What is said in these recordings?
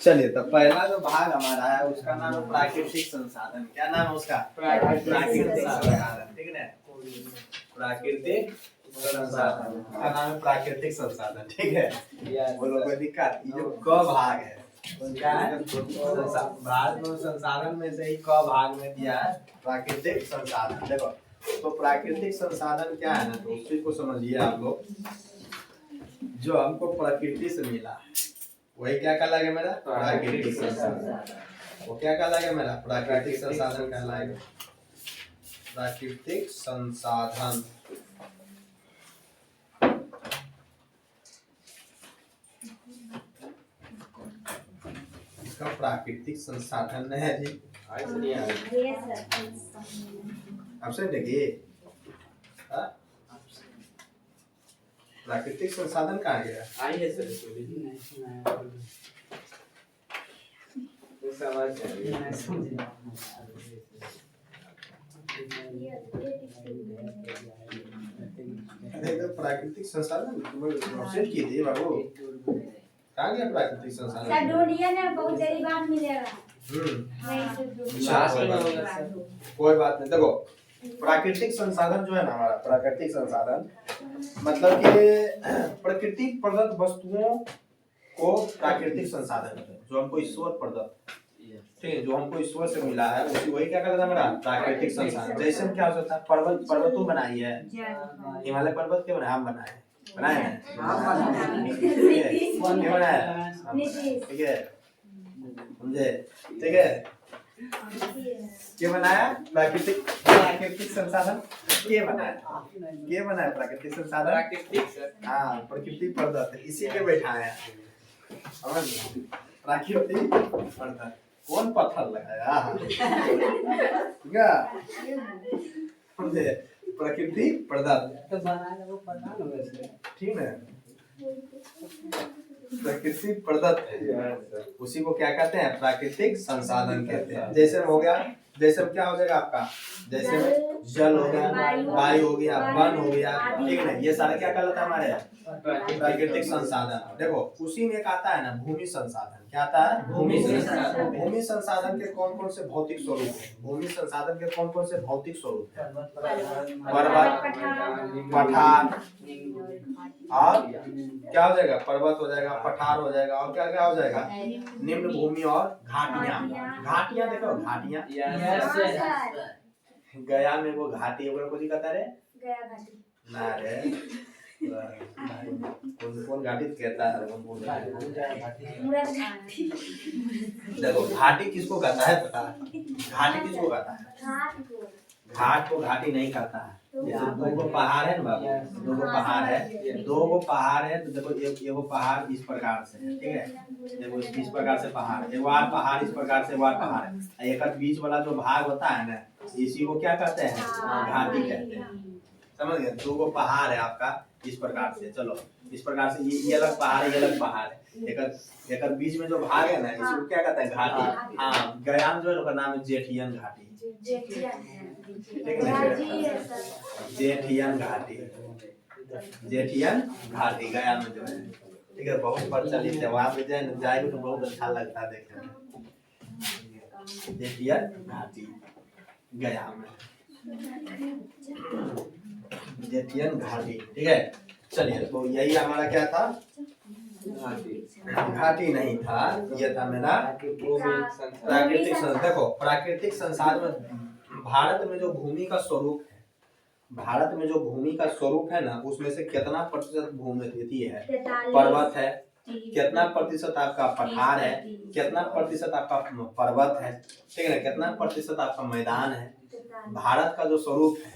चलिए तो पहला जो भाग हमारा है उसका नाम है प्राकृतिक संसाधन। क्या नाम है उसका? प्राकृतिक संसाधन। ठीक है, प्राकृतिक संसाधन का नाम है प्राकृतिक संसाधन। ठीक है, बोलो कोई दिक्कत? ये जो क भाग है क्या है? भारत में संसाधन में से ही क भाग में दिया है प्राकृतिक संसाधन। देखो तो प्राकृतिक संसाधन क्या है ना, तो उसी को समझिए आप लोग। जो हमको प्रकृति से मिला वही क्या कहलाएगा मेरा? प्राकृतिक संसाधन। वो क्या कहलाएगा मेरा? प्राकृतिक संसाधन कहलाएगा। प्राकृतिक संसाधन इसका प्राकृतिक संसाधन है जी। आपसे देखिए प्राकृतिक संसाधन कहाँ गया? आइए सर, प्राकृतिक संसाधन सेट किए थे बाबू। कहाँ गया प्राकृतिक संसाधन? सर ढूंढिए ना, बहुत जल्दी बात मिलेगा। कोई बात नहीं। देखो प्राकृतिक संसाधन जो है ना हमारा, प्राकृतिक संसाधन मतलब कि प्रकृति प्रदत्त वस्तुओं को प्राकृतिक संसाधन है, जो हमको ईश्वर प्रदत्त, ठीक है, जो हमको ईश्वर से मिला है उसी वही क्या कहता है मेरा? प्राकृतिक संसाधन। जैसे क्या हो सकता है? पर्वतों बनाई है, हिमालय पर्वत के बनाए, हम बनाए हैं, ठीक है, समझे? ठीक है, क्या बनाया? प्राकृतिक संसाधन के बनाया प्राकृतिक संसाधन। हाँ, प्रकृति प्रदत्त, इसी के बैठाया प्राकृतिक प्रदत्त। कौन पत्थर लगाया? समझे? प्रकृति प्रदत्त, ठीक है, प्रकृति प्रदत्त है, उसी को क्या कहते हैं? प्राकृतिक संसाधन कहते हैं। जैसे हो गया, जैसे क्या हो जाएगा आपका? जैसे जल हो गया, वायु हो गया, वन हो गया, ठीक है ना, ये सारे क्या कहलाता है हमारे? प्राकृतिक संसाधन। देखो उसी में एक आता है ना भूमि संसाधन। क्या आता है? भूमि संसाधन। भूमि संसाधन के कौन कौन से भौतिक स्वरूप है? भूमि संसाधन के कौन कौन से भौतिक स्वरूप है? पर्वत, पठार, और क्या हो जाएगा? पर्वत हो जाएगा, पठार हो जाएगा, और क्या क्या हो जाएगा? निम्न भूमि और घाटियां। घाटियां देखो, घाटियां गया में वो घाटी है, को कहता है गया घाटी ना रे, कौन घाटी कहता है? देखो घाटी किसको कहता है पता है? घाटी किसको कहता है? घाट को घाटी नहीं कहता है। जैसे दो गो पहाड़ है ना बाबू, दो गो पहाड़ है, दो गो पहाड़ है, तो देखो एगो पहाड़ इस प्रकार से है, ठीक है, देखो इस प्रकार से पहाड़, एगो और पहाड़ इस प्रकार से, और पहाड़ है, एक बीच वाला जो भाग होता है ना, इसी को क्या कहते हैं? घाटी कहते हैं। समझ गए? दो गो पहाड़ है आपका इस प्रकार से, चलो इस प्रकार से, ये अलग पहाड़ है, ये अलग पहाड़ है, एक बीच में जो भाग है ना, इसको क्या कहते हैं? घाटी। हाँ, गया में जो है उसका नाम है जेठियन घाटी। जेठियन घाटी, जेठियन घाटी गया में जो है, ठीक है, बहुत प्रचलित है। वहाँ पे जाएंगे तो बहुत अच्छा लगता है देखने में। जेठियन घाटी गया में, जेठियन घाटी, ठीक है। चलिए तो यही हमारा क्या था? घाटी नहीं था, ये था मेरा प्राकृतिक संसाधन। देखो प्राकृतिक संसाधन में भारत में जो भूमि का स्वरूप है, भारत में जो भूमि का स्वरूप है ना, उसमें से कितना प्रतिशत भूमि है? पर्वत है, कितना प्रतिशत आपका पठार है, कितना प्रतिशत आपका पर्वत है, ठीक है ना, कितना प्रतिशत आपका मैदान है। भारत का जो स्वरूप है,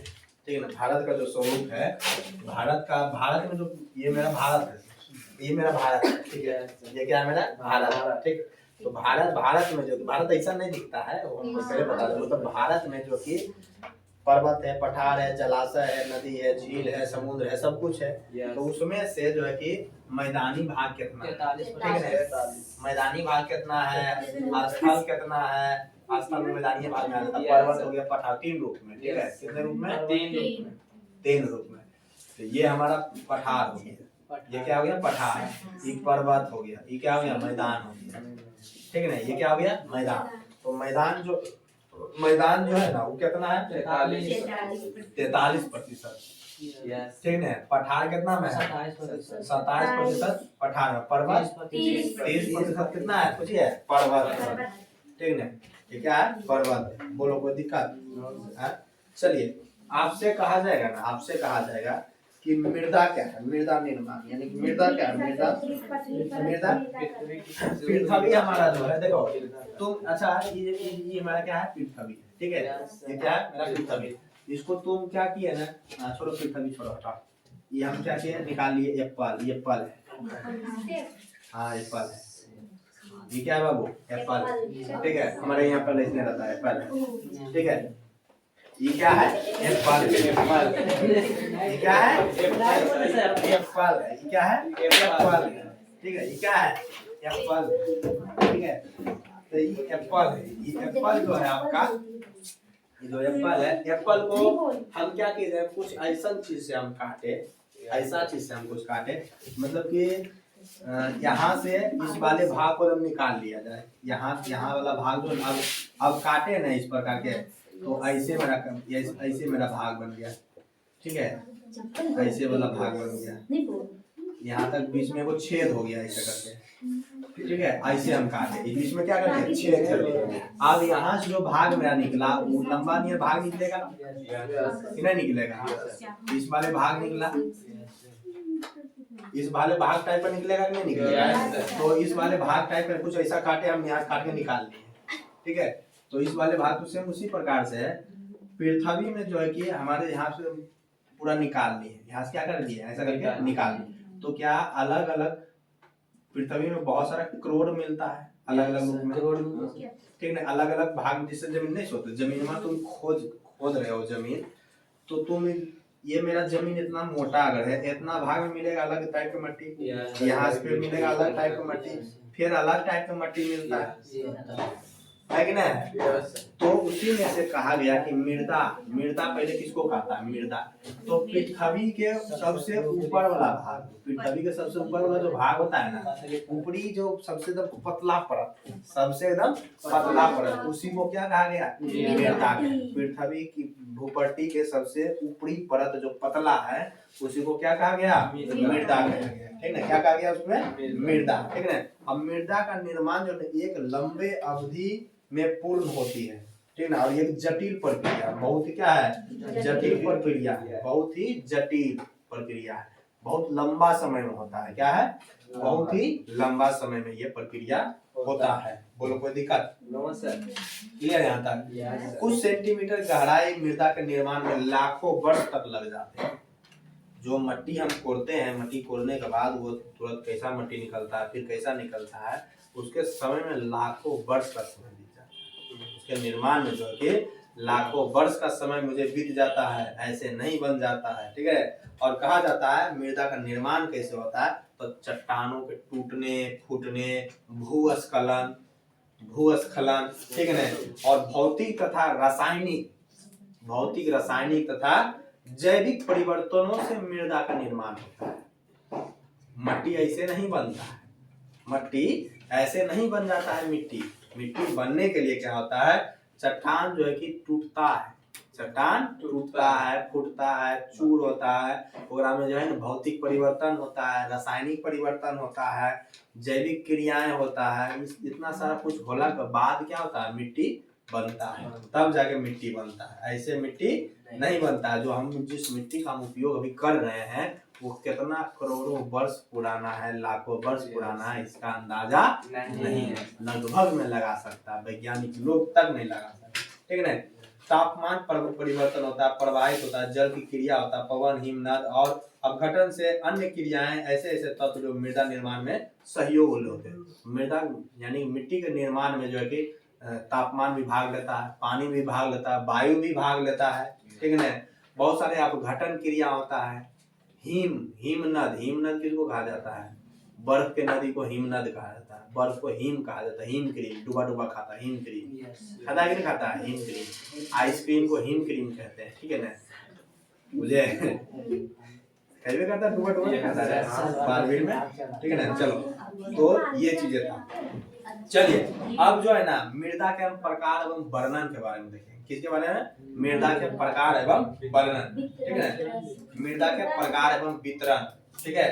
ठीक है ना, भारत का जो स्वरूप है, भारत में जो, ये मेरा भारत है, ये मेरा भारत है, ठीक है, ये क्या है? मेरा भारत, ठीक। तो भारत में जो, भारत ऐसा नहीं दिखता है, वो पहले बता दो। तो भारत में जो कि पर्वत है, पठार है, जलाशय है, नदी है, झील है, समुद्र है, सब कुछ है, तो उसमें से जो है कि मैदानी भाग कितना है? ठीक है, मैदानी भाग कितना है, स्थल कितना है, स्थल में मैदानी भाग में आ जाता है, पर्वत हो गया, पठार, तीन रूप में, ठीक है, कितने रूप में? तीन रूप में। तो ये हमारा पठार हो गया, ये क्या हो गया? पठार। ये पर्वत हो गया, ये क्या हो गया? मैदान हो गया, ठीक है ना, ये क्या हो गया मैदान। तो मैदान जो है ना वो कितना है 43%, ठीक है। पठार कितना में है 27% पठार में। पर्वत 30% कितना है पूछिए पर्वत, ठीक है। ये क्या है पर्वत, बोलो कोई दिक्कत है। चलिए आपसे कहा जाएगा ना, आपसे कहा जाएगा कि मृदा क्या है, मृदा निर्माण यानी कि मृदा क्या है, मृदा पृथ्वी हमारा जो है देखो तुम, अच्छा ये हमारा क्या है पृथ्वी, ठीक है। ये क्या है मेरा पृथ्वी, इसको तुम क्या किए ना, छोड़ो पृथ्वी छोड़ो हटाओ, ये हम क्या किए निकाल लिए एप्पल, ये एप्पल है, हाँ एप्पल है, ये क्या है बाबू एप्पल, ठीक है। हमारे यहाँ पर इसमें रहता है एप्पल, ठीक है। ये क्या है एप्पल, ये क्या है एप्पल, ये क्या है एप्पल, ठीक है। ये क्या है एप्पल, ठीक है। तो ये एप्पल है, ये एप्पल जो है आपका, ये जो एप्पल है, एप्पल को हम क्या कहते हैं कुछ ऐसा चीज से हम काटे, ऐसा चीज से हम कुछ काटे, मतलब कि यहाँ से इस वाले भाग को हम निकाल लिया जाए, यहाँ वाला भाग जो अब काटे ना इस प्रकार के, तो ऐसे मेरा भाग बन गया, ठीक है। ऐसे वाला भाग बन गया, यहाँ तक बीच में वो छेद हो गया ऐसे करके, ठीक है। ऐसे हम काटे, इस बीच में क्या करते छेद कर दिए। अब यहाँ से जो भाग मेरा निकला वो लंबा नहीं भाग निकलेगा कि नहीं निकलेगा, इस वाले भाग निकला, इस वाले भाग टाइप का निकलेगा कि नहीं निकलेगा। तो इस वाले भाग टाइप का कुछ ऐसा काटे, हम यहाँ काट के निकाल लिए, ठीक है। तो इस वाले भाग को सेम उसी प्रकार से पृथ्वी में जो है कि हमारे यहाँ से पूरा निकाल लिए, यहाँ से क्या कर दिए ऐसा करके निकाल लिए। तो क्या अलग अलग पृथ्वी में बहुत सारा करोड़ मिलता है अलग अलग रूप में, ठीक है। अलग अलग भाग जिससे जमीन नहीं सोते, जमीन में तुम खोद रहे हो जमीन, तो तुम ये मेरा जमीन इतना मोटा अगर है, इतना भाग में मिलेगा अलग टाइप की मट्टी, यहाँ से फिर मिलेगा अलग टाइप की मट्टी, फिर अलग टाइप की मट्टी मिलता है कि नहीं। तो उसी में से कहा गया कि मृदा, मृदा पहले किसको कहता है मृदा, तो पृथ्वी के सबसे ऊपर वाला भाग, पृथ्वी के सबसे ऊपर वाला जो भाग होता है ना, ऊपरी जो सबसे एकदम पतला परत, सबसे एकदम पतला परत, उसी को क्या कहा गया मृदा। पृथ्वी की भूपट्टी के सबसे ऊपरी परत जो पतला है उसी को क्या कहा गया मृदा कहा गया, ठीक है। क्या कहा गया उसमें मृदा, ठीक है। अब मृदा का निर्माण जो है एक लंबे अवधि में पूर्ण होती है, ठीक है। और ये जटिल प्रक्रिया, बहुत ही क्या है जटिल प्रक्रिया है, बहुत ही जटिल प्रक्रिया है, बहुत लंबा समय में होता है, क्या है बहुत ही लंबा समय में ये प्रक्रिया होता है। बोलो कोई दिक्कत क्लियर यहाँ तक। कुछ सेंटीमीटर गहराई मृदा के निर्माण में लाखों वर्ष तक लग जाते हैं। जो मट्टी हम कोड़ते हैं, मट्टी कोड़ने के बाद वो तुरंत कैसा मट्टी निकलता है, फिर कैसा निकलता है, उसके समय में लाखों वर्ष का समय बीत जाता है। उसके निर्माण में जो है कि लाखों वर्ष का समय मुझे बीत जाता है, ऐसे नहीं बन जाता है, ठीक है। और कहा जाता है मृदा का निर्माण कैसे होता है, तो चट्टानों के टूटने फूटने, भूस्खलन, ठीक है ना, और भौतिक रासायनिक तथा जैविक परिवर्तनों से मृदा का निर्माण होता है। मट्टी ऐसे नहीं बनता है, मट्टी ऐसे नहीं बन जाता है। मिट्टी बनने के लिए क्या होता है, चट्टान जो है कि टूटता है, चट्टान टूटता है, फूटता है, चूर होता है, ओकरा में जो है ना भौतिक परिवर्तन होता है, रासायनिक परिवर्तन होता है, जैविक क्रियाएं होता है, इतना सारा कुछ होला के बाद क्या होता है मिट्टी बनता है, तब जाके मिट्टी बनता है। ऐसे मिट्टी नहीं बनता है। जो हम जिस मिट्टी का हम उपयोग अभी कर रहे हैं वो कितना करोड़ों वर्ष पुराना है, लाखों वर्ष पुराना है, इसका अंदाजा नहीं है। लगभग में लगा सकता है, वैज्ञानिक लोग तक नहीं लगा सकते, ठीक है ना। तापमान परिवर्तन होता है, प्रवाहित होता है, जल की क्रिया होता है, पवन हिमनद और अपघटन से अन्य क्रियाएं, ऐसे ऐसे तत्व जो मृदा निर्माण में सहयोग होते हैं। मृदा यानी मिट्टी के निर्माण में जो है कि तापमान भी भाग लेता है, पानी भी भाग लेता है, वायु भी भाग लेता है, ठीक है ना। बहुत सारे अपघटन क्रिया होता है। हिमनद किसको कहा जाता है, बर्फ के नदी को हिमनद कहा जाता है, बर्फ को हिम कहा जाता है, हिम क्रीम, डूबा खाता है, हिम क्रीम खाता है कि नहीं खाता है, हिम क्रीम, आइसक्रीम को हिम क्रीम कहते हैं, ठीक है ना। मुझे कहवे करता है, डूबा खाता है बारबीर में, ठीक है ना। चलो तो ये चीजें था। चलिए अब जो है ना मृदा के हम प्रकार एवं वर्णन के बारे में देखेंगे। किसके बारे में? मृदा के प्रकार एवं वर्णन, ठीक है। मृदा के प्रकार एवं वितरण, ठीक है।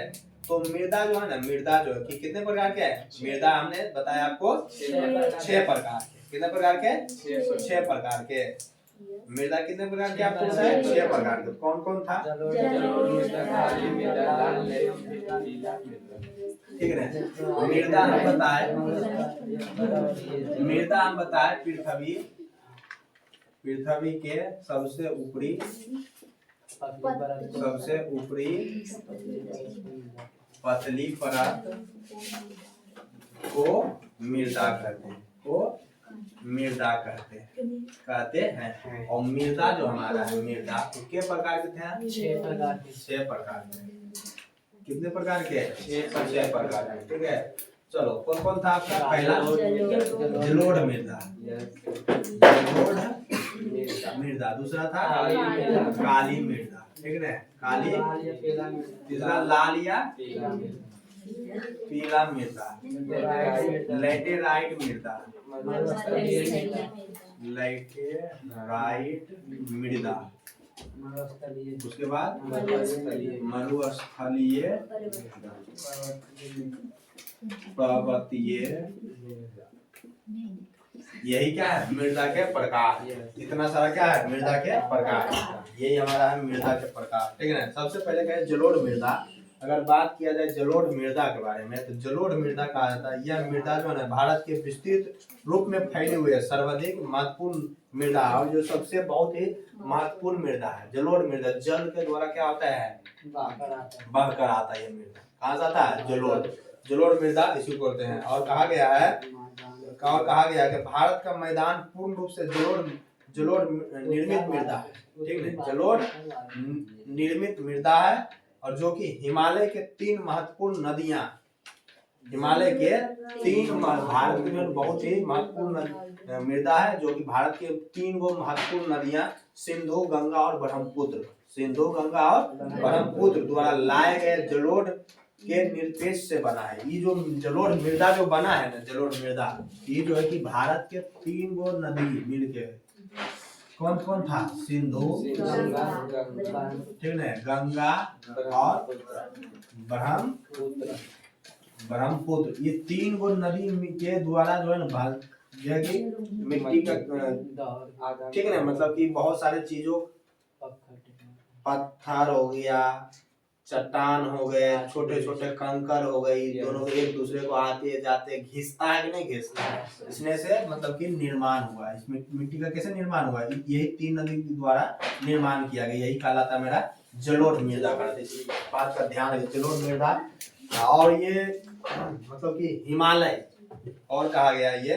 तो मृदा जो है ना, मृदा जो है कि कितने प्रकार के है? मृदा हमने बताया आपको 6 प्रकार के। कितने प्रकार के? 6 प्रकार के। मृदा कितने प्रकार के आपको बताया? 6 प्रकार के। कौन कौन था? ठीक है। मृदा हम बताए, मृदा हम बताए पृथ्वी के सबसे ऊपरी पतली परत को मृदा कहते हैं। और मृदा जो हमारा है, मृदा कितने प्रकार के थे? 6 प्रकार के। कितने प्रकार के? 6 प्रकार के, ठीक है। चलो कौन कौन था आपका? पहला जलोढ़ मृदा, मृदा। दूसरा था काली मृदा, ठीक है, काली। तीसरा लाल या पीला मृदा, लैटेराइट मृदा, उसके बाद मरुस्थलीय पर्वतीय। यही क्या है? मृदा के प्रकार। इतना सारा क्या है? मृदा के प्रकार। यही हमारा है मृदा के प्रकार, ठीक है ना। सबसे पहले क्या है? जलोढ़ मृदा। अगर बात किया जाए जलोढ़ मृदा के बारे में, तो जलोढ़ मृदा कहा जाता है यह मृदा जो है भारत के विस्तृत रूप में फैली हुई है, सर्वाधिक महत्वपूर्ण मृदा, और जो सबसे बहुत ही महत्वपूर्ण मृदा है जलोढ़ मृदा। जल के द्वारा क्या होता है? बहकर आता है। ये मृदा कहाँ से आता है? जलोढ़ मृदा इसी को कहते हैं। और कहा गया है कि भारत का मैदान पूर्ण रूप से जलोढ़ निर्मित मृदा है, ठीक है। जलोढ़ निर्मित मृदा है, और जो कि हिमालय के 3 महत्वपूर्ण नदियां, हिमालय के 3 भारत में बहुत ही महत्वपूर्ण मृदा है, जो कि भारत के 3 गो महत्वपूर्ण नदियां सिंधु, गंगा और ब्रह्मपुत्र द्वारा लाए गए जलोढ़ के निर्देश से बना है। ये जो जलोढ़ मृदा जो बना है ना, जलोढ़ मृदा, ये जो है कि भारत के 3 गो नदी मिलके, कौन कौन था? सिंधु, ठीक है, गंगा और ब्रह्मपुत्र। ये 3 गो नदी के द्वारा जो है ना मिट्टी का, ठीक है ना, मतलब कि बहुत सारे चीजों, पत्थर हो गया, चट्टान हो गए, छोटे छोटे कंकर हो गई, दोनों एक दूसरे को आते जाते घिसता है कि नहीं घिसता है, इसमें से मतलब कि निर्माण हुआ। इस मिट्टी का कैसे निर्माण हुआ? यही 3 नदी के द्वारा निर्माण किया गया। यही कहलाता मेरा जलोढ़ मृदा का। इस बात का ध्यान रखिए, जलोढ़ मृदा। और ये मतलब कि हिमालय, और कहा गया ये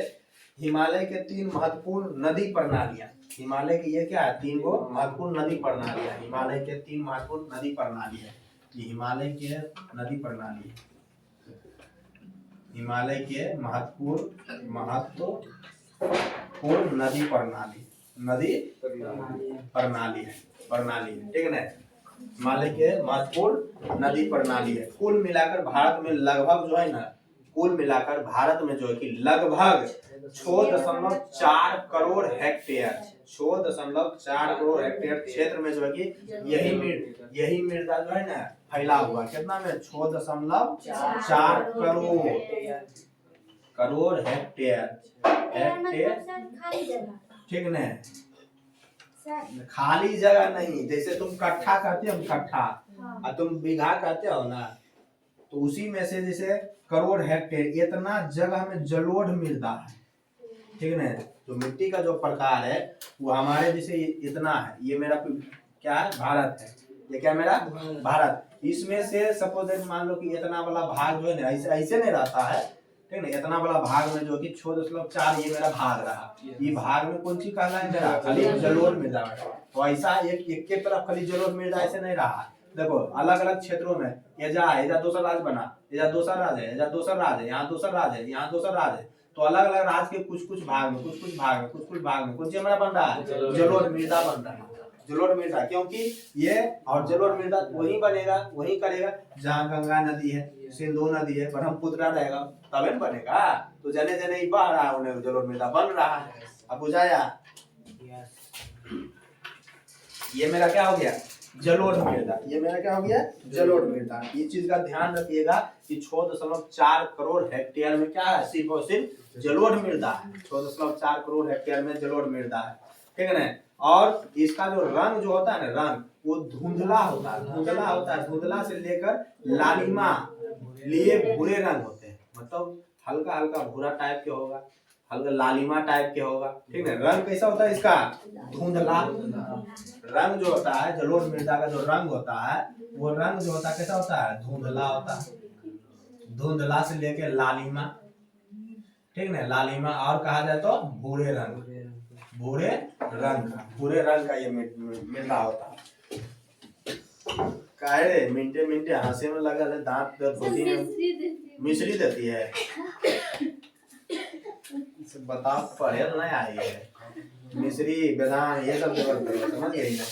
हिमालय के 3 महत्वपूर्ण नदी प्रणालियां। हिमालय की ये क्या है? 3 गो महत्वपूर्ण नदी प्रणालियां। हिमालय के 3 महत्वपूर्ण नदी प्रणाली है। ये हिमालय के नदी प्रणाली, हिमालय के महत्वपूर्ण नदी प्रणाली है, ठीक है ना। हिमालय के महत्वपूर्ण नदी प्रणाली है। कुल मिलाकर भारत में लगभग जो है ना, कुल मिलाकर भारत में जो है कि लगभग 6.4 करोड़ हेक्टेयर, 6.4 करोड़ हेक्टेयर क्षेत्र में जो है कि यही मृदा जो है ना फैला हुआ। कितना में? 6.4 करोड़ हेक्टेयर, ठीक है ना। खाली जगह नहीं, जैसे तुम कट्ठा कहते हो, कट्ठा, और तुम बीघा कहते हो ना, तो उसी में से जैसे करोड़ हेक्टेयर, इतना जगह में जलोढ़ मृदा है, ठीक है ना। तो मिट्टी का जो प्रकार है वो हमारे जैसे इतना है। ये मेरा क्या है? भारत है। ये क्या मेरा? भारत। इसमें से सपोज मान लो कि इतना वाला भाग जो है ना ऐसे नहीं रहता है, ठीक है ना। इतना वाला भाग में जो कि 6.4 ये मेरा भाग रहा, ये भाग में कौन सी कहला है मेरा? खाली जलोढ़ मृदा। तो ऐसा एक के तरफ खाली जलोढ़ मृदा ऐसे नहीं रहा। देखो अलग अलग क्षेत्रों में एजा दूसरा राज्य बना, एजा दूसरा राज्य है, एजा दूसरा राज्य है, यहाँ दूसरा राज्य है, यहाँ दूसरा राज्य है। तो अलग अलग राज्य के कुछ भाग में कुछ भाग में कुछ हमारा बन रहा है जलोढ़ मृदा बन रहा है। जलोढ़ मृदा, क्योंकि ये और जलोढ़ मृदा वही बनेगा, वही करेगा जहाँ गंगा नदी है, सिंधु नदी है, ब्रह्मपुत्र रहेगा तब बनेगा। तो तो जने जने ही बह रहा है उन्हें जलोढ़ मृदा बन रहा है। अब बुझाया? ये मेरा क्या हो गया? जलोढ़ मृदा। ये मेरा क्या हो गया? जलोढ़ मृदा। ये चीज का ध्यान रखिएगा कि 6.4 करोड़ हेक्टेयर में क्या है? सिर्फ और सिर्फ जलोढ़ मृदा है। 6.4 करोड़ हेक्टेयर में जलोढ़ मृदा है, ठीक है ना। और इसका जो रंग जो होता है ना, रंग वो धुंधला होता है, धुंधला होता है, धुंधला से लेकर लालिमा लिए भूरे रंग होते हैं, मतलब हल्का हल्का भूरा टाइप के होगा, हल्का लालिमा टाइप के होगा, ठीक है। रंग कैसा होता है इसका? धुंधला। रंग जो होता है जलोढ़ मृदा का जो रंग होता है वो रंग जो होता है कैसा होता है? धुंधला होता है, धुंधला से लेके लालिमा, ठीक है, लालिमा। और कहा जाए तो भूरे रंग, भूरे रंग का, भूरे रंग का ये मृदा होता है। काहे रे मिनटे मिनटे हंसे में लगा है, दांत दर्द होती है, मिश्री देती है। बताओ पढ़े नहीं आई है, मिश्री बेदान ये सब जरूरत करो, समझ गई ना।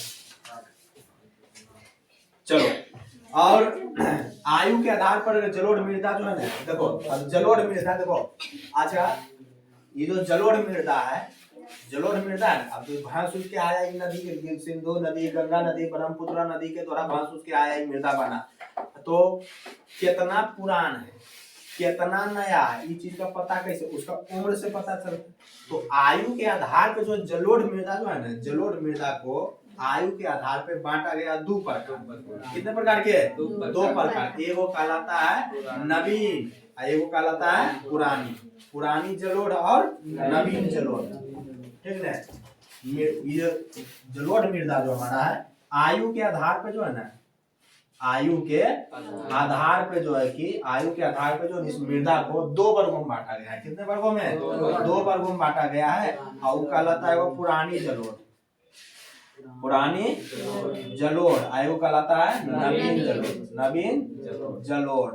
चलो, और आयु के आधार पर जलोढ़ मृदा जो है ना, देखो अब जलोढ़ मृदा देखो, अच्छा ये जो जलोढ़ मृदा है, जलोढ़ मृदा है, अब भैंस उठ के आया एक नदी के, सिंधु नदी, गंगा नदी, ब्रह्मपुत्र नदी के द्वारा भैंस उठ के आया एक मृदा बना, तो कितना पुरान है, कितना नया है, इस चीज का पता कैसे? उसका उम्र से पता चलता। तो आयु के आधार पे जो जलोढ़ मृदा जो है ना, जलोढ़ मृदा को आयु के आधार पे बांटा गया दो प्रकार। कितने प्रकार के? दो प्रकार। एगो कहलाता है नवीन, एगो कहलाता है पुरानी। पुरानी जलोढ़ और नवीन जलोढ़, ठीक है। ये जलोढ़ मृदा जो हमारा है, आयु के आधार पे जो है ना, आयु के आधार पे जो है कि आयु के आधार पे जो इस मृदा को दो वर्गों में बांटा गया है। कितने वर्गों में? दो वर्गों में बांटा गया है। और वो कहलाता है वो पुरानी जलोढ़, पुरानी जलोढ़। आयु कहलाता है नवीन जलोढ़, नवीन जलोढ़,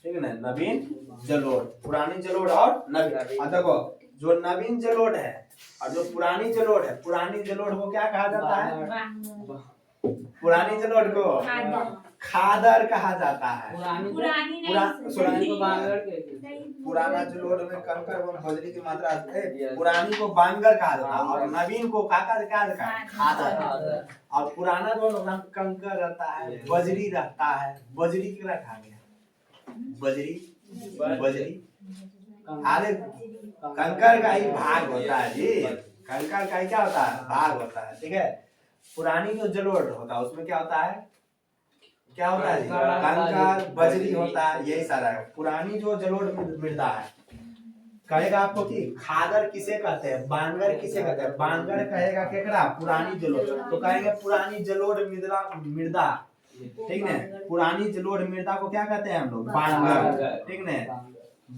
ठीक है ना, नवीन जलोढ़। पुरानी जलोढ़ और नवीन। देखो जो नवीन जलोढ़ है और जो पुरानी जलोढ़ है, पुरानी जलोढ़ को क्या कहा जाता है? पुरानी जलोढ़ को खादर कहा जाता है। पुराना जलोढ़ में कंकर एवं बजरी की मात्रा है, पुरानी को बांगर कहा जाता है और नवीन को खादर। और पुराना जो कंकर रहता है, बजरी रहता है, बजरी क्यों रखा गया? बजरी अरे कंकर का ही भाग होता है जी, कंकर का ही क्या होता है? भाग होता है, ठीक है। पुरानी जो जलोढ़ होता है उसमें क्या होता है? क्या होता है? कंकर बजरी होता है, यही सारा है। पुरानी जो जलोढ़ मृदा है, कहेगा आपको कि खादर किसे कहते हैं, बांगर किसे कहते हैं? बांगर कहेगा केकरा? पुरानी जलोढ़। तो कहेंगे पुरानी जलोढ़ मृदा, ठीक है। पुरानी जलोढ़ मृदा को क्या कहते हैं हम लोग? बांगर, ठीक है,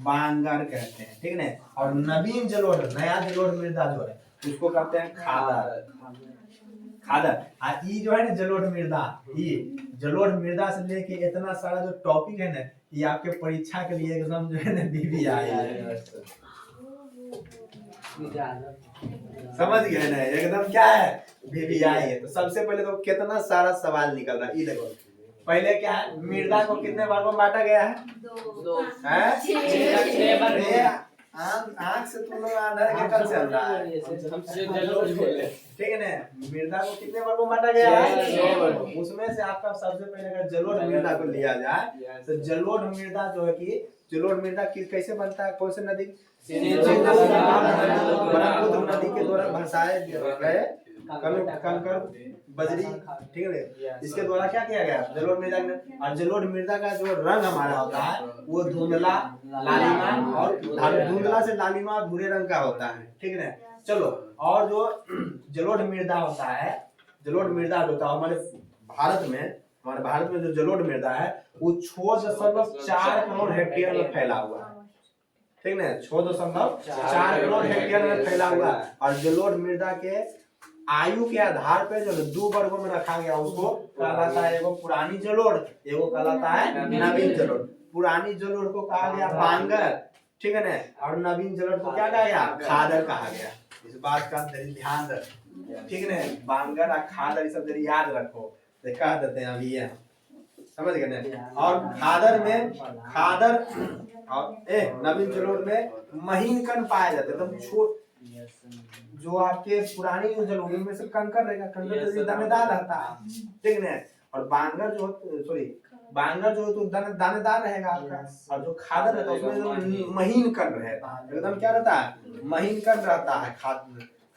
बांगर कहते हैं, ठीक है। और नवीन जलोढ़, नया जलोढ़ मृदा जो है उसको कहते हैं खादर, खादर। ये जो है ना जलोढ़ मृदा, ये जलोढ़ मृदा से लेके इतना सारा जो टॉपिक है ना, ये आपके परीक्षा के लिए एकदम जो है ना बीबी आई है, समझ गए ना, एकदम क्या है? बीबी आई है। तो सबसे पहले तो कितना सारा सवाल निकल रहा है, ये देखो। पहले क्या है? मृदा को कितने भागों में बांटा गया है? आँख से तुम लोग आंधा के कल चल रहा है, ठीक है ना। मृदा को कितने वर्गों में बांटा गया है? उसमें से आपका सबसे पहले अगर जलोढ़ मृदा को लिया जाए तो जलोढ़ मृदा जो है कि जलोढ़ मृदा कैसे बनता है? कौन से नदी? ब्रह्मपुत्र नदी के द्वारा भसाए गए कंकर बजरी, ठीक है। इसके द्वारा क्या किया गया? जलोढ़ मृदा में। और जलोढ़ मृदा का जो रंग हमारा होता है वो धुंधला, लालिमा, और धुंधला से लालिमा भूरे रंग का होता है, ठीक है। चलो, और जो जलोढ़ मृदा होता है, जलोढ़ मृदा होता है हमारे भारत में जो जलोढ़ मृदा है वो 6.4 करोड़ हेक्टेयर में फैला हुआ है, ठीक है। 6.4 करोड़ हेक्टेयर में फैला हुआ है। और जलोढ़ मृदा के आयु के आधार पे जो दो वर्गों में रखा गया उसको कहलाता है एगो पुरानी जलोढ़, एगो कहलाता है नवीन जलोढ़। पुरानी जलोढ़ को कहा गया बांगर, ठीक है ना। और नवीन जलोढ़ को क्या कहा गया? खादर कहा गया। इस बात का ध्यान रख, ठीक है ना। बांगर और खादर सब जरा याद रखो, तो कह देते हैं अभी ये, समझ गए ना। और खादर में और नवीन जलोढ़ में महीन कण पाया जाता है, एकदम छोट। जो आपके पुरानी जलोढ़ में से कंकर रहेगा, कंकर तो दानेदार रहता है, ठीक है। और बांगर जो सॉरी बांगर जो तो दानेदार रहेगा आपका, और जो खादर रहता है उसमें महीन कण रहता है, एकदम क्या रहता है, महीन कण रहता है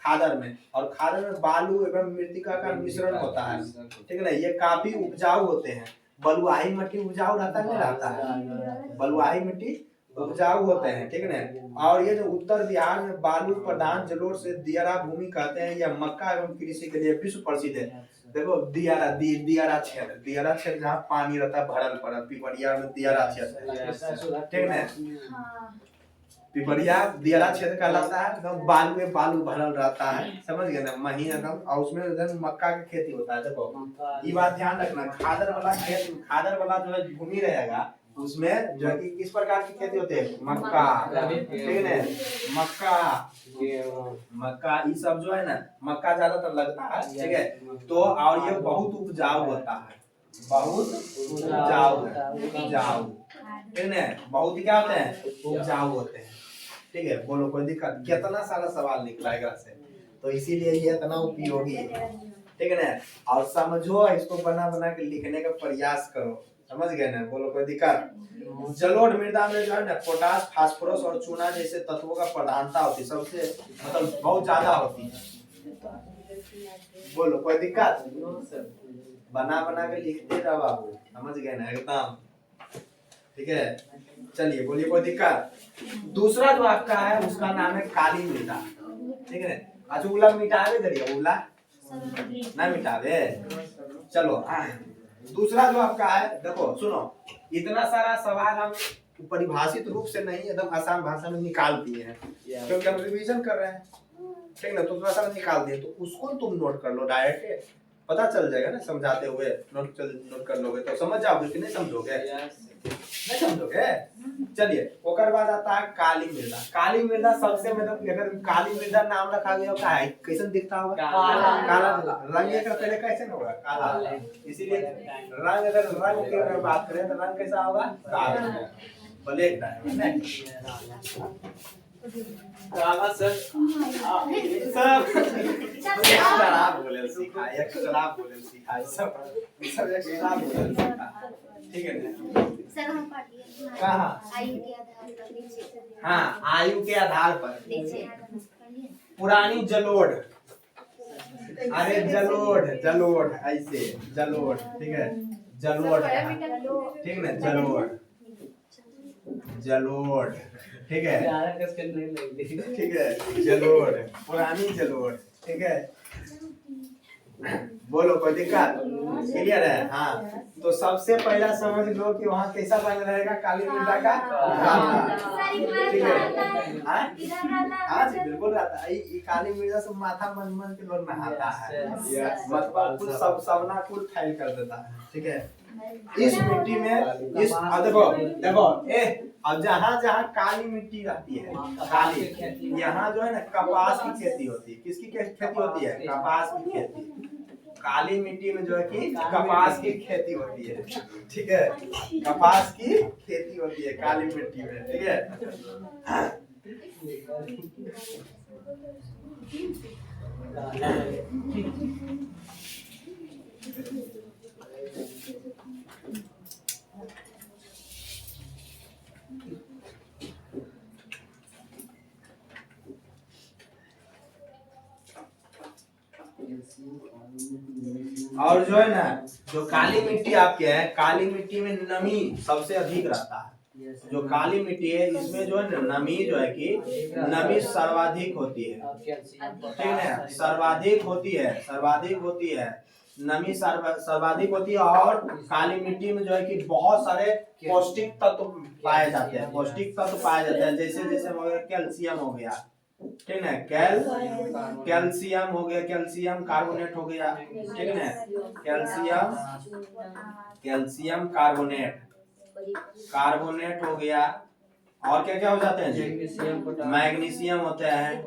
खादर में। और खादर में बालू एवं मृतिका का मिश्रण होता है, ठीक है ना। ये काफी उपजाऊ होते हैं। बलुआही मिट्टी उपजाऊ रहता है, नहीं रहता है, बलुआही मिट्टी उपजाऊ होते हैं, ठीक है ना। और ये जो उत्तर बिहार में बालू प्रधान जलोढ़ से दियारा भूमि कहते हैं, यह मक्का एवं कृषि के लिए विश्व प्रसिद्ध है। देखो दियारा क्षेत्र जहाँ पानी रहता है भरल पड़ल, पिपरिया में दियारा क्षेत्र, ठीक है। पिपरिया दियारा क्षेत्र कहलाता है, एकदम बालू में बालू भरल रहता है, समझ गए ना, महीन एकदम। और उसमें एकदम मक्का की खेती होता है। देखो ये बात ध्यान रखना, खादर वाला खेत, खादर वाला जो है भूमि रहेगा उसमें जो है कि किस प्रकार की खेती होती है, मक्का, ठीक है ना, मक्का ये सब जो है ना, मक्का ज्यादातर लगता है, ठीक है। तो और ये बहुत उपजाऊ होता है, बहुत उपजाऊ, ठीक है ना, बहुत क्या होते हैं, उपजाऊ होते हैं, ठीक है। बोलो कोई दिक्कत, कितना सारा सवाल निकला है से, तो इसीलिए ये इतना उपयोगी है, ठीक है ना। और समझो, इसको बना बना के लिखने का प्रयास करो, समझ गए ना। बोलो कोई दिक्कत। जलोढ़ मृदा में जो है ना पोटास, फास्फोरस और चूना जैसे तत्वों का प्रधानता होती है, सबसे मतलब बहुत ज्यादा होती है। बोलो कोई दिक्कत, बना बना के लिखते रहो बाबू, समझ गए ना एकदम, ठीक है। चलिए बोलिए कोई दिक्कत। दूसरा जो आपका है उसका नाम है काली मृदा, ठीक है। अच्छा उला मिटावे करिए, उला ना मिटावे, चलो। दूसरा जो आपका है, देखो सुनो, इतना सारा सवाल हम परिभाषित रूप से नहीं, एकदम आसान भाषा में निकाल दिए हैं, क्योंकि हम रिवीजन कर रहे हैं, ठीक ना। तो थोड़ा सा निकाल दिए, तो उसको तुम नोट कर लो, डायरेक्ट पता चल जाएगा ना, समझाते हुए नोट कर लोगे तो समझ जाओगे कि नहीं समझोगे, नहीं समझोगे। चलिए ओकर बाद आता है काली मृदा। काली मृदा सबसे मतलब, अगर काली मृदा नाम रखा गया क्या है, कैसे दिखता होगा, काला रंग का पहले कैसे होगा, काला, इसीलिए रंग, अगर रंग की अगर बात करें तो रंग कैसा होगा, काला, ब्लैक टाइप, काला सर शराब बोले सिखाए, एक शराब बोले सिखाए, सब एक शराब बोले सिखाए, ठीक है ना। सर हम पढ़िए कहाँ, आयु के आधार पर नीचे, हाँ आयु के आधार पर पुरानी जलोढ़, अरे जलोढ़ ऐसे जलोढ़, ठीक है, जलोढ़, ठीक है ना, जलोढ़, ठीक है, ठीक है, जलोढ़, पुरानी जलोढ़, ठीक है। बोलो कोई दिक्कत, क्लियर है। हाँ तो सबसे पहला समझ लो कि वहाँ कैसा रंग रहेगा काली मृदा का, ठीक है। हाँ जी बिल्कुल रहता है, ये काली मृदा से माथा मन के लोग नहाता है, मतलब कुछ सब सबना कुल फैल कर देता है, ठीक है। इस मिट्टी में इस देखो अब जहाँ जहाँ काली मिट्टी रहती है, काली, यहाँ जो है ना कपास की खेती होती है। किसकी खेती होती है, कपास की खेती। काली मिट्टी में जो है कि कपास की खेती होती है, ठीक है, कपास की खेती होती है काली मिट्टी में, ठीक है। और जो है ना, जो काली मिट्टी आपके है, काली मिट्टी में नमी सबसे अधिक रहता है। जो काली मिट्टी है इसमें जो है ना नमी जो है कि नमी सर्वाधिक होती है, ठीक है, सर्वाधिक होती है नमी सर्वाधिक होती है। और काली मिट्टी में जो है कि बहुत सारे पौष्टिक तत्व पाए जाते हैं, जैसे जैसे कैल्शियम हो गया, ठीक है, कैल्शियम हो गया, कैल्शियम कार्बोनेट हो गया, ठीक है ना, कैल्शियम कार्बोनेट हो गया। और क्या क्या हो जाते हैं जी, मैग्नीशियम होते हैं,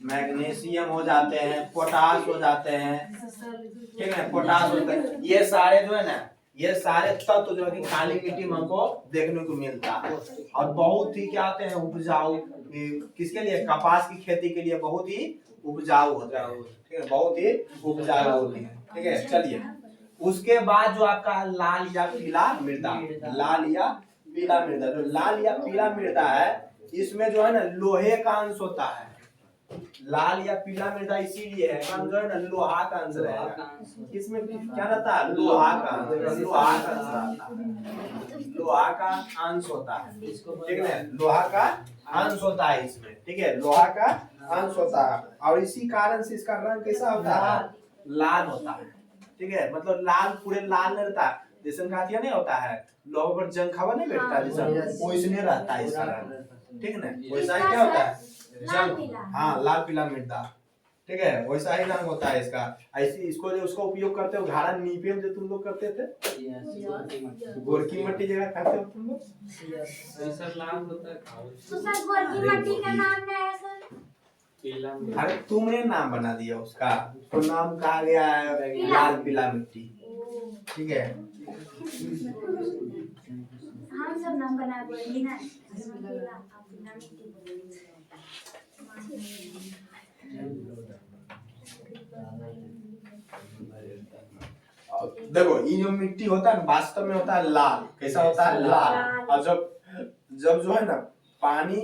मैग्नीशियम हो जाते हैं, पोटास हो जाते हैं, ठीक है, पोटास होते हैं। ये सारे जो है ना, ये सारे तत्व जो है कि काली मिट्टी में हमको देखने को मिलता है और बहुत ही क्या होते हैं उपजाऊ, किसके लिए, कपास की खेती के लिए बहुत ही उपजाऊ होता है, ठीक है, बहुत ही उपजाऊ होती है, ठीक है। चलिए उसके बाद जो आपका लाल या पीला मृदा, लाल या पीला मृदा, जो लाल या पीला मृदा है इसमें जो है ना लोहे का अंश होता है। लाल या पीला मृदा इसीलिए है कारण जो है ना लोहा का अंश रहेगा, इसमें क्या रहता है, लोहा का अंश, लोहा का अंश रहता है, लोहा का अंश होता है, ठीक है, लोहा का अंश होता है इसमें, ठीक है, लोहा का अंश होता है और इसी कारण से इसका रंग कैसा होता है, लाल होता है, ठीक है। मतलब लाल पूरे लाल नहीं रहता, जैसे कातिया नहीं होता है लोहे पर जंग खबर नहीं बैठता जैसा, वैसने रहता है इसका रंग, ठीक है ना, वैसा ही क्या होता है जंग, हाँ लाल पीला मृदा, ठीक है, वैसा ही रंग होता है इसका। ऐसे इसको जो उसका उपयोग करते हो घाड़ा नीपे में जो तुम लोग करते थे, गोरकी मट्टी जगह खाते हो तुम लोग, सर लाल होता है तो सर गोरकी मट्टी का नाम क्या है सर? पीला अरे तुमने नाम बना दिया उसका, तो नाम कहा गया है लाल पीला मिट्टी, ठीक है। हम सब नाम बना बोली ना, पीला मिट्टी बोली। देखो ये जो मिट्टी होता है वास्तव में होता है लाल, कैसा होता है लाल, और जब जो है ना पानी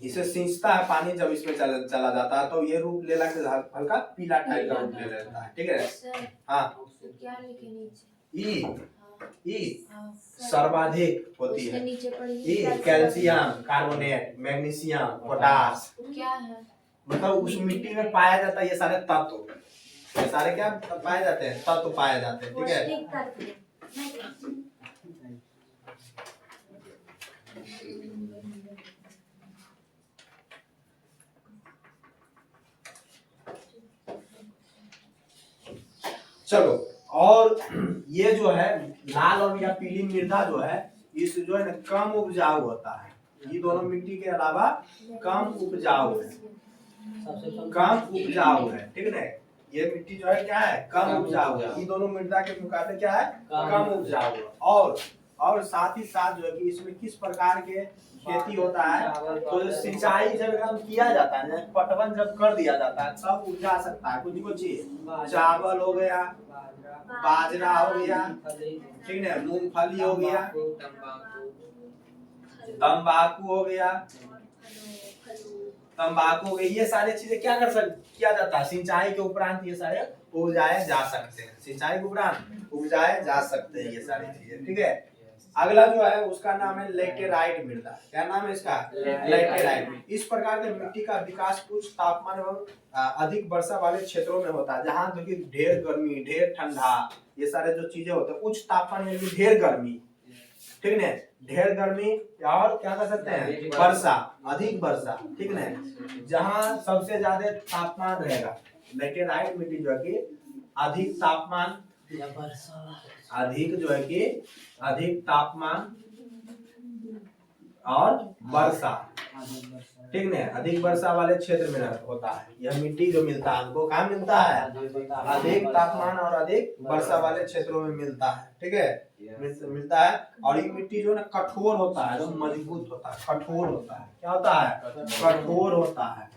इसे सींचता है, पानी जब इसमें चला जाता है तो ये रूप ले लेके हल्का पीला टाइप का रूप ले लेता है, ठीक है। हाँ क्या लिखे नीचे? ई सर्वाधिक होती है, ई कैल्शियम कार्बोनेट, मैग्नीशियम, पोटास, क्या है? मतलब उस मिट्टी में पाया जाता है ये सारे तत्व, ये सारे क्या पाए जाते हैं, तत्व पाए जाते हैं, ठीक है। चलो और ये जो है लाल और या पीली मृदा जो है इस जो है ना कम उपजाऊ होता है, ये दोनों मिट्टी के अलावा कम उपजाऊ है, कम उपजाऊ है, ठीक है ना। ये मिट्टी जो है क्या है, कम उपजाऊ है, ये दोनों मृदा के मुकाबले क्या है, कम उपजाऊ है। और साथ ही साथ जो है कि इसमें किस प्रकार के खेती होता है, तो जो सिंचाई जब एकदम किया जाता है, पटवन जब कर दिया जाता है तब उपजा सकता है कुछ चीज, चावल हो गया, बाजरा हो गया, ठीक है, मूंगफली हो गया, तंबाकू हो गया, तंबाकू हो गया, ये सारी चीजें क्या किया जाता है, सिंचाई के उपरांत ये सारे उपजाए जा सकते हैं, सिंचाई के उपरांत उपजाए जा सकते हैं ये सारी चीजें, ठीक है। अगला जो है उसका नाम है लेटेराइट मृदा, क्या नाम है इसका, लेटेराइट। इस प्रकार के मिट्टी का विकास उच्च तापमान एवं अधिक वर्षा वाले क्षेत्रों में होता है, जहाँ ढेर गर्मी, ढेर ठंडा, ये सारे जो चीजें होते हैं, उच्च तापमान यानी ढेर गर्मी, ठीक है, ढेर गर्मी और क्या कर सकते हैं, वर्षा, अधिक वर्षा, ठीक है, जहाँ सबसे ज्यादा तापमान रहेगा, लेटेराइट मिट्टी जो है कि अधिक तापमान, अधिक जो है कि अधिक तापमान और वर्षा, ठीक है, अधिक वर्षा वाले क्षेत्र में होता है। यह मिट्टी जो मिलता है हमको कहाँ मिलता है, अधिक तापमान और अधिक वर्षा वाले क्षेत्रों में मिलता है, ठीक है, मिलता है। और ये मिट्टी जो है ना कठोर होता है, एकदम मजबूत होता है, कठोर होता है, क्या होता है, कठोर होता है,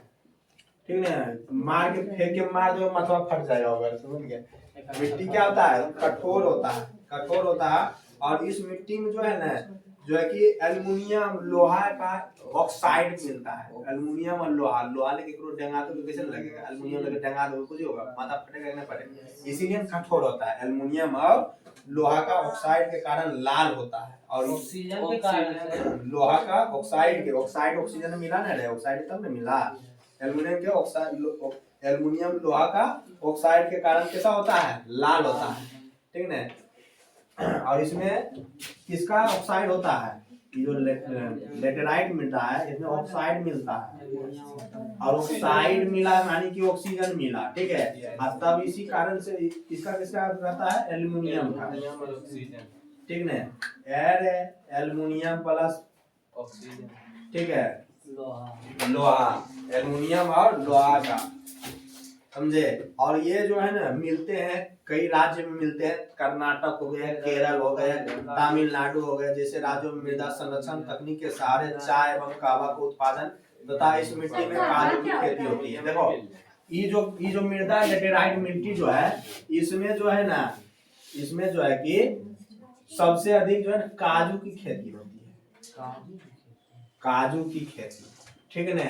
ठीक है, मार के फेंक के मार दो माथा फट जाएगा अगर, समझ गए। मिट्टी क्या होता है, कठोर होता है, कठोर होता है। और इस मिट्टी में जो है ना जो है कि एल्युमिनियम, लोहा का ऑक्साइड मिलता है, एल्युमिनियम और लोहा, लोहा लेके डेंगा तो कैसे लगेगा, एल्युमिनियम लेके डेंगा तो कुछ होगा, माथा फटेगा नहीं पड़ेगा, इसीलिए कठोर होता है। एल्युमिनियम और लोहा का ऑक्साइड के कारण लाल होता है, और ऑक्सीजन के कारण लोहा का ऑक्साइड ऑक्सीजन मिला ना रहे, ऑक्साइड तब ना मिला, एल्युमिनियम के ऑक्साइड, एल्युमिनियम लोहा का ऑक्साइड के कारण कैसा होता है, लाल होता है, ठीक है। और इसमें किसका ऑक्साइड होता है, ये जो लेटेराइट मिलता है इसमें ऑक्साइड मिलता है, और ऑक्साइड मिला यानी कि ऑक्सीजन मिला, ठीक है, तब इसी कारण से इसका किसका रहता है, एल्युमिनियम का, ठीक है, एल्युमिनियम प्लस ऑक्सीजन, ठीक है, लोहा, एल्युमिनियम और लोहा का, समझे। और ये जो है ना मिलते हैं कई राज्य में मिलते हैं, कर्नाटक हो गया, केरल हो गया, तमिलनाडु हो गया, जैसे राज्यों में मृदा संरक्षण तकनीक के सहारे चाय एवं कहवा का उत्पादन तथा इस मिट्टी में काजू की खेती होती है। देखो ये जो मृदा लेटेराइट मिट्टी जो है इसमें जो है ना, इसमें जो है कि सबसे अधिक जो है ना काजू की खेती होती है, काजू की खेती, ठीक है ना,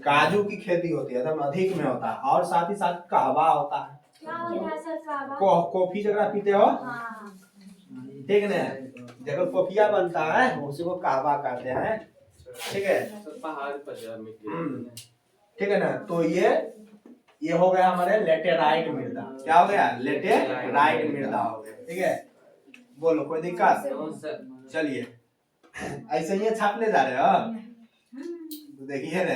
काजू की खेती होती है एकदम अधिक में होता है। और साथ ही साथ कहवा होता है, क्या होता है सर कहवा? कॉफी जगह पीते हो, हाँ। ठीक है ना, जब कॉफिया बनता है उसी को कहवा कहते हैं, ठीक है। पहाड़ पर जो मिट्टी ठीक है ना। तो ये हो गया हमारे लेटेराइट मृदा। क्या हो गया? लेटेराइट मृदा हो गया, ठीक है। बोलो कोई दिक्कत? चलिए ऐसे ही छापने जा रहे हो तो देखिए ना,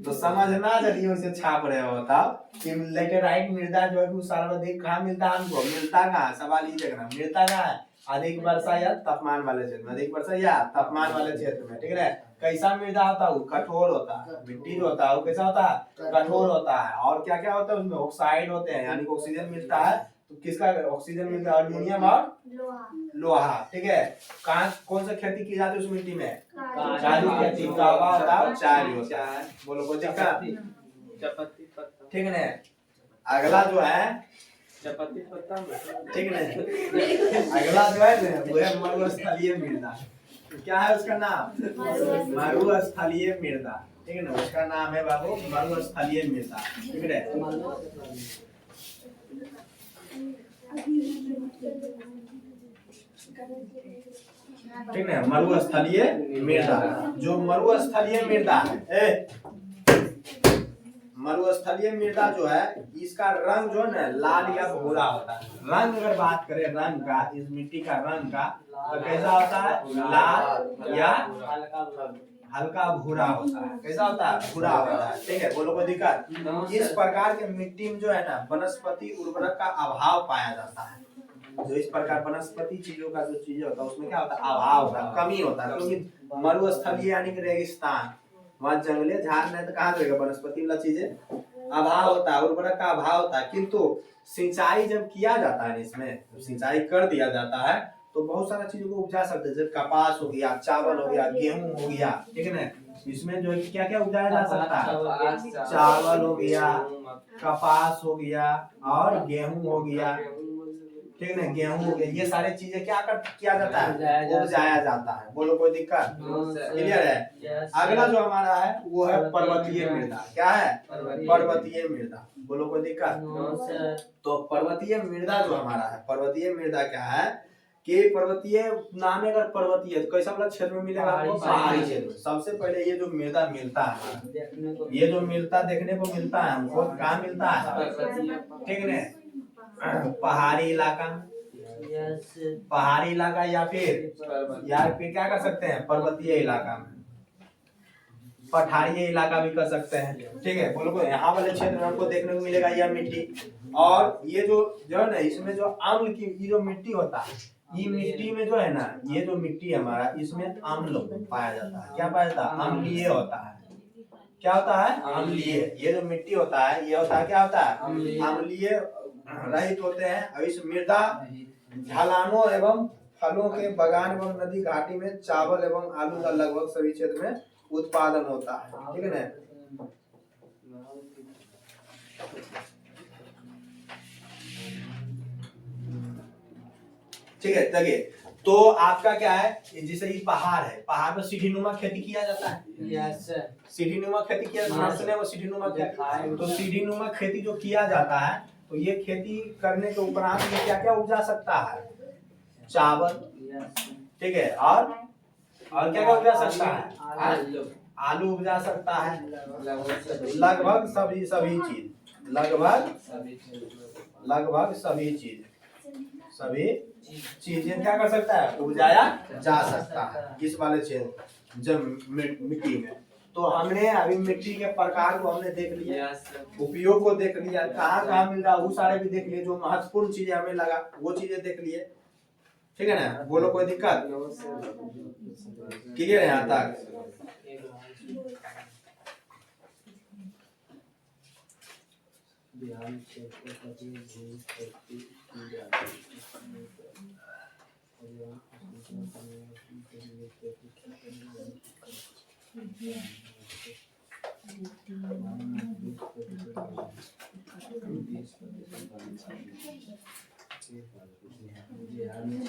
तो समझना चलिए उसे छाप रहे हो तब कि लेटेराइट मृदा जो है सर्वाधिक कहाँ मिलता है हमको, मिलता कहाँ, सवाल ये देखना, मिलता कहाँ है? अधिक वर्षा या तापमान वाले क्षेत्र में, अधिक वर्षा या तापमान वाले क्षेत्र में, ठीक है। कैसा मृदा होता है? कठोर होता है, मिट्टी जो होता है वो कैसा होता है? कठोर होता है। और क्या क्या होता है उसमें? ऑक्साइड होते हैं, यानी ऑक्सीजन मिलता है। तो किसका ऑक्सीजन मिलता है? अल्युमिनियम और लोहा, ठीक है। कहाँ कौन सा खेती की जाती है उस मिट्टी में? काजू की खेती, कहवा होता है, चाय भी होता है। बोलो कोई दिक्कत? चपाती पत्ता, ठीक है ना। अगला जो है, चपाती पत्ता, ठीक है ना, अगला जो है ना वो है मरुस्थलीय मृदा। क्या है उसका नाम? मरुस्थलीय मृदा, ठीक है ना। उसका नाम है बाबू मरुस्थलीय मृदा, ठीक है। ठीक है, मरुस्थलीय मृदा। जो मरुस्थलीय मृदा है, मरुस्थलीय मृदा जो है इसका रंग जो है ना लाल या भूरा होता है। रंग अगर बात करें रंग का, इस मिट्टी का रंग का, तो कैसा होता है? लाल या हल्का भूरा होता है। कैसा होता है? भूरा होता है, ठीक है। बोलो कोई दिक्कत? इस प्रकार के मिट्टी में जो है ना वनस्पति उर्वरक का अभाव पाया जाता है। जो इस प्रकार वनस्पति चीजों का जो चीज होता है उसमें क्या होता है? अभाव होता है, कमी होता है। क्योंकि मरुस्थलीय यानी कि रेगिस्तान, वहाँ जंगले झाड़ नहीं तो कहाँ रहेगा वनस्पति वाला चीजें? अभाव होता है, उर्वरक का अभाव होता है। किंतु सिंचाई जब किया जाता है इसमें, सिंचाई कर दिया जाता है तो बहुत सारा चीजों को उपजा सकते हैं। जैसे कपास हो गया, चावल हो गया, गेहूं हो गया, ठीक है ना। इसमें जो है क्या क्या उगाया जा सकता है? चावल हो गया, कपास हो गया और गेहूं हो गया, ठीक है ना, गेहूं हो गया। ये सारी चीजें क्या किया जाता है? उपजाया जाता है। बोलो कोई दिक्कत? क्लियर है। अगला जो हमारा है वो है पर्वतीय मृदा। क्या है? पर्वतीय मृदा। बोलो कोई दिक्कत? तो पर्वतीय मृदा जो हमारा है, पर्वतीय मृदा क्या है कि पर्वतीय नाम है, अगर पर्वतीय तो कैसा वाला क्षेत्र में मिलेगा आपको? पहाड़ी क्षेत्र में। सबसे पहले ये जो मृदा मिलता है, ये जो मिलता देखने को मिलता है हमको, कहाँ मिलता है? ठीक है ना, पहाड़ी इलाका, पहाड़ी इलाका या फिर क्या कर सकते हैं? पर्वतीय इलाका में, पठारी इलाका भी कर सकते हैं, ठीक है। बोलो यहाँ वाले क्षेत्र में हमको देखने को मिलेगा यह मिट्टी। और ये जो है ना इसमें जो अम्ल की ये जो मिट्टी होता है, ये मिट्टी में जो है ना, ये जो मिट्टी है हमारा, इसमें अम्ल पाया जाता है। क्या पाया जाता है? अम्लीय होता है। क्या होता है? अम्लीय। ये जो मिट्टी होता है ये होता है, क्या होता है? अम्लीय रहित होते हैं। और इस मृदा ढलानों एवं फलों के बगान एवं नदी घाटी में चावल एवं आलू का लगभग सभी क्षेत्र में उत्पादन होता है, ठीक है ना। ठीक है, देखिए तो आपका क्या है, जैसे ये पहाड़ है, पहाड़ में सीढ़ीनुमा खेती किया जाता है। यस, सीढ़ीनुमा खेती किया जाता है। सुने वो सीढ़ीनुमा खेती? तो सीढ़ीनुमा खेती जो किया जाता है, तो ये खेती करने के उपरांत में क्या क्या उपजा सकता है? चावल, ठीक है, और क्या क्या उपजा सकता है? आलू उपजा सकता है, लगभग सभी चीज, लगभग सभी चीजें क्या कर सकता है? उपजाया जा सकता है इस वाले क्षेत्र जब मिट्टी में। तो हमने अभी मिट्टी के प्रकार को हमने देख लिया, उपयोग को देख लिया, कहाँ कहाँ मिल रहा वो सारे भी देख लिए, जो महत्वपूर्ण चीजें हमें लगा वो चीजें देख लिए, ठीक है ना। बोलो कोई दिक्कत? क्लियर है यहाँ तक? बिहार छत्रपति भूमि शक्ति की जाती बिहार में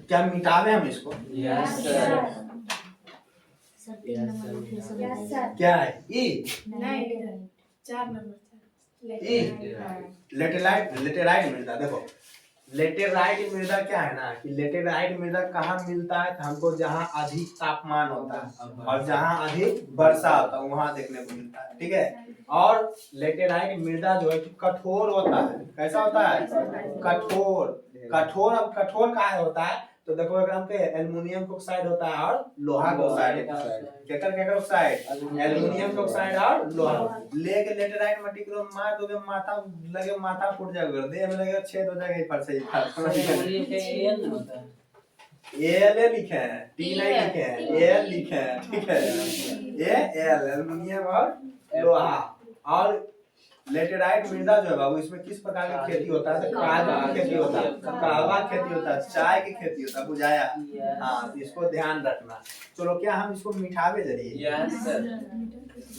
क्या मिटावे हम इसको? Yes sir. Yes sir. क्या है? ई नहीं 4 नंबर ई लेटेराइट मृदा। देखो लेटेराइट मृदा क्या है ना कि लेटेराइट मृदा कहाँ मिलता है? तो हमको जहाँ अधिक तापमान होता है और जहाँ अधिक वर्षा होता है वहाँ देखने को मिलता है, ठीक है। और लेटेराइट मृदा जो है कि कठोर होता है। कैसा होता है? कठोर। कठोर अब कठोर काहे होता है? तो देखो एकदम पे एल्युमिनियम ऑक्साइड होता है और लोहा ऑक्साइड। केकर ऑक्साइड? एल्युमिनियम ऑक्साइड और लोहा। लेके लेटेराइट मट्टी को मार दोगे माथा फूट जाएगा, देह में लगेगा छेद हो जाएगा पर से। एल लिखे हैं, टी नहीं लिखे हैं, एल लिखे हैं, ठीक है। ये एल एल्युमिनियम और लोहा। और लेटेराइट मृदा जो है बाबू इसमें किस प्रकार की खेती होता है? तो काजू की खेती होता है, कहवा खेती होता है, चाय की खेती होता है, बुझाया? हाँ, तो इसको ध्यान रखना। चलो क्या हम इसको मिटावे जरिए? Yes sir.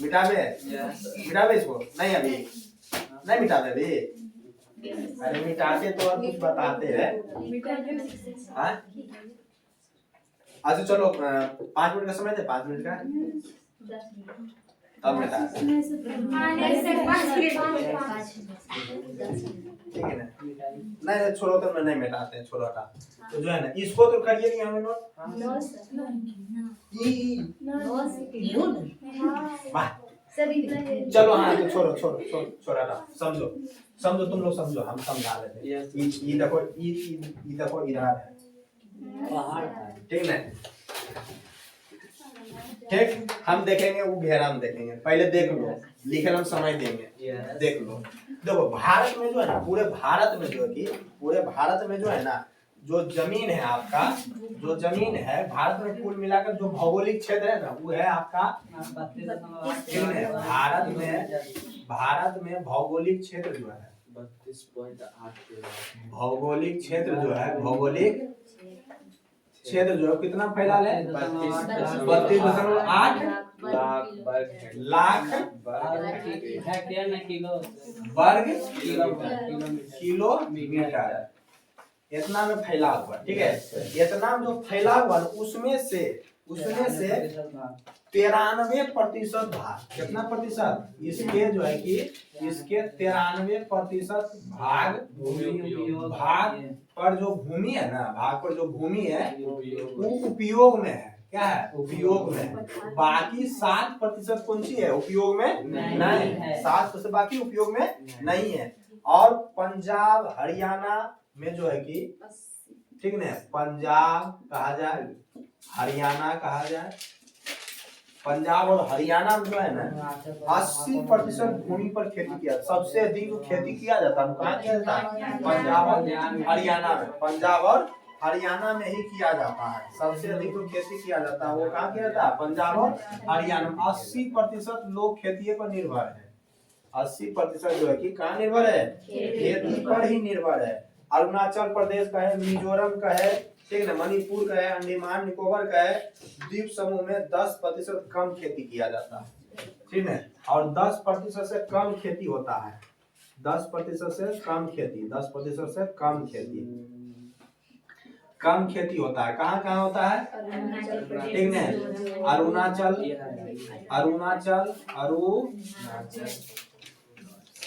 मिटावे? यस मिटावे इसको? नहीं अभी नहीं मिटावे अभी। अरे मिटाते तो और कुछ बताते हैं। हाँ? अच्छा चलो 5 मिनट का समय दे, 5 मिनट का तब मिटा, ठीक है ना? नहीं छोड़ो तो मैं नहीं मिटाते हैं, छोड़ो हटा। तो जो है ना इसको तो करिए नहीं हमें नोट। चलो हाँ तो छोड़ो हटा। समझो तुम लोग समझो, हम समझा रहे थे। ये देखो इधर है, ठीक है? ठीक, हम देखेंगे वो घेरा हम देखेंगे, पहले देख लो, लिखे हम समय देंगे। देख लो, देखो भारत में जो है ना, पूरे भारत में जो है ना, जो जमीन है आपका, जो जमीन है भारत में कुल मिलाकर जो भौगोलिक क्षेत्र है ना वो है आपका, ठीक है? भारत में भौगोलिक क्षेत्र जो है 32.8 भौगोलिक क्षेत्र जो है, भौगोलिक क्षेत्र जो है कितना फैला है? 32.8 लाख वर्ग किलोमीटर इतना में फैला हुआ, ठीक है? इतना जो फैला हुआ उसमें से 93% भाग, कितना प्रतिशत? इसके जो है कि इसके 93% भाग पर जो भूमि है ना, भाग पर जो भूमि है वो उपयोग में है। क्या है? उपयोग में। बाकी 7% कौन सी है? उपयोग में नहीं है। 7% बाकी उपयोग में नहीं है। और पंजाब हरियाणा में जो है कि, ठीक है, पंजाब कहा जाए, हरियाणा कहा जाए, पंजाब और हरियाणा में जो है ना 80% भूमि पर खेती किया, सबसे अधिक खेती किया जाता है कहाँ किया जाता है? पंजाब और हरियाणा में। पंजाब और हरियाणा में ही किया जाता है, सबसे अधिक जो खेती किया जाता है वो कहाँ किया जाता है? पंजाब और हरियाणा में। 80% लोग खेती पर निर्भर है। 80% जो है कि कहाँ निर्भर है? खेती पर ही निर्भर है। अरुणाचल प्रदेश का है, मिजोरम का है, ठीक है, मणिपुर का है, अंडमान निकोबार का है, द्वीप समूह में 10% कम खेती किया जाता है, ठीक है। और 10% से कम खेती होता है, 10% से कम खेती, 10% से कम खेती होता है। कहाँ कहाँ होता है? ठीक है, अरुणाचल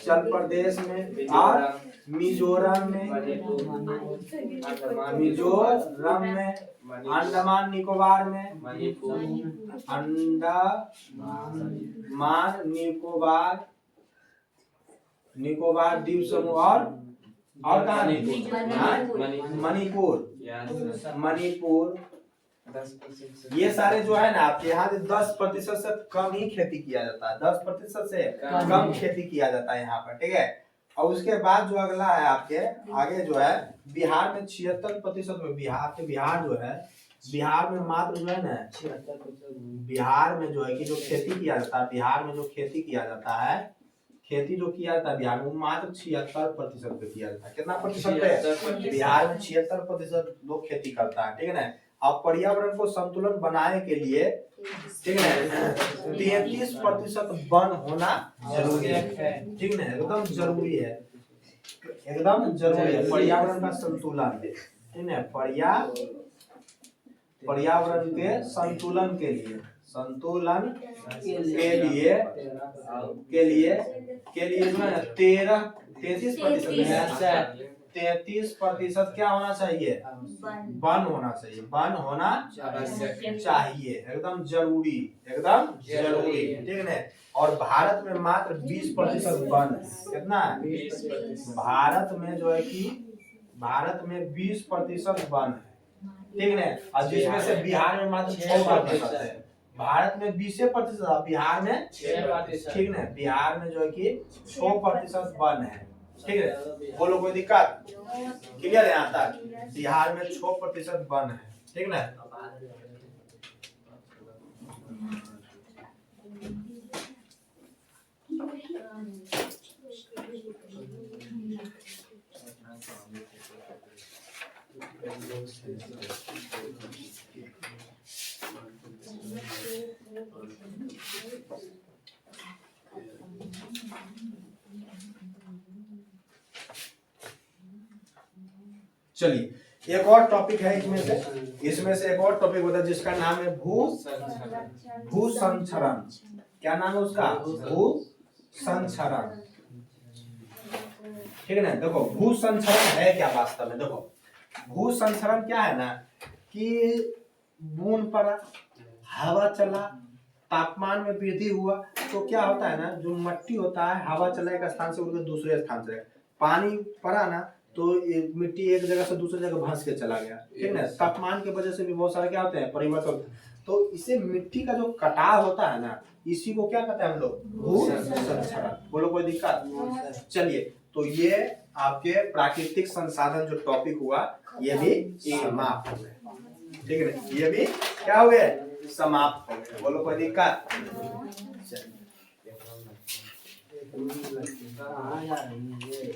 प्रदेश में और मिजोरम में, अंडमान निकोबार में, अंडमान निकोबार द्वीप समूह और कहाँ? मणिपुर। ये सारे जो है ना आपके यहाँ 10% से कम ही खेती किया जाता है, 10% से कम खेती किया जाता है यहाँ पर, ठीक है। और उसके बाद जो अगला है आपके आगे जो है बिहार में 76% में बिहार जो है बिहार में मात्र जो है ना 76% बिहार में जो है कि जो खेती किया जाता है बिहार में जो खेती किया जाता है खेती जो किया जाता है बिहार में वो मात्र 76% पे किया जाता है। कितना प्रतिशत पे? बिहार में 76% लोग खेती करता है। ठीक है ना। अब पर्यावरण को संतुलन बनाने के लिए ठीक है 33% वन होना जरूरी है। ठीक है एकदम जरूरी है एकदम जरूरी है पर्यावरण का संतुलन। ठीक है पर्यावरण के संतुलन के लिए जो है 33% क्या होना चाहिए? वन होना चाहिए वन होना चाहिए एकदम जरूरी ठीक है ना। और भारत में मात्र 20% वन है। कितना है? भारत में जो है कि भारत में 20% वन है। ठीक है ना। और जिसमें से बिहार में मात्र 6% है। भारत में 20% बिहार में 6%। ठीक है बिहार में जो है कि 6% वन है। ठीक है बोलो कोई दिक्कत? क्लियर है यहाँ तक? बिहार में 6% वन है। ठीक है चलिए एक और टॉपिक है इसमें से एक और टॉपिक होता है जिसका नाम है भू संचरण। क्या नाम है उसका? भू संचरण। ठीक है ना। देखो भू संचरण है क्या वास्तव में? देखो भू संचरण क्या है ना कि बूंद पड़ा हवा चला तापमान में वृद्धि हुआ तो क्या होता है ना जो मिट्टी होता है हवा चला एक स्थान से उड़कर दूसरे स्थान से पानी पड़ा ना तो मिट्टी एक जगह से दूसरी जगह भांस के चला गया। ठीक है ना। तापमान की वजह से भी बहुत सारे क्या होते हैं परिवर्तन। तो इसे मिट्टी का जो कटाव होता है ना इसी को क्या कहते हैं हम लोग? भू संचरण। बोलो कोई दिक्कत? चलिए तो ये आपके प्राकृतिक संसाधन जो टॉपिक हुआ ये भी समाप्त हो गए। ठीक है ना। ये भी क्या हो गए? समाप्त हो गए। बोलो कोई दिक्कत? कहाँ जा रही है ये?